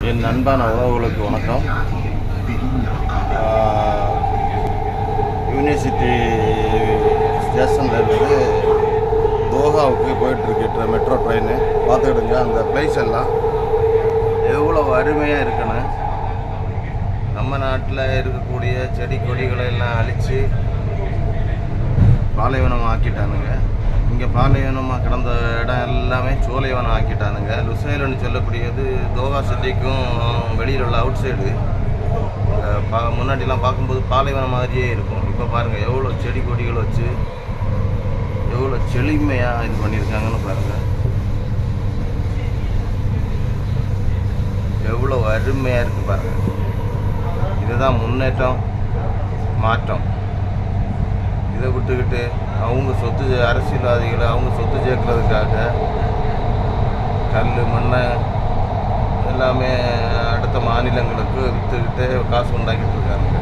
என் அன்பான உறவுகளுக்கு வணக்கம். யூனிவர்சிட்டி ஸ்டேஷனில் இருந்து தோஹாவுக்கு போயிட்டுருக்கு மெட்ரோ ட்ரெயின். பார்த்துக்கிடுங்க அந்த பிளேஸ் எல்லாம் எவ்வளோ அருமையாக இருக்குன்னு. நம்ம நாட்டில் இருக்கக்கூடிய செடி கொடிகளை எல்லாம் அழித்து பாலைவனம் ஆக்கிட்டானுங்க. இங்கே பாலைவனமாக கிடந்த இடம் எல்லாமே சோலைவனம் ஆக்கிட்டானுங்க. லுசைலுன்னு சொல்லக்கூடியது தோஹா சிட்டிக்கும் வெளியில் உள்ள அவுட் சைடு. முன்னாடிலாம் பார்க்கும்போது பாலைவனம் மாதிரியே இருக்கும். இப்போ பாருங்கள் எவ்வளோ செடி கொடிகள் வச்சு எவ்வளோ செழுமையாக இது பண்ணியிருக்காங்கன்னு பாருங்கள். எவ்வளோ அருமையாக இருக்குது பாருங்கள். இதுதான் முன்னேற்றம், மாற்றம். இதை விட்டுக்கிட்டு அவங்க சொத்து அரசியல்வாதிகளை அவங்க சொத்து சேர்க்கறதுக்காக கல் மண்ணை எல்லாமே அடுத்த மாநிலங்களுக்கு விற்றுக்கிட்டு காசு உண்டாக்கிட்டு இருக்காங்க.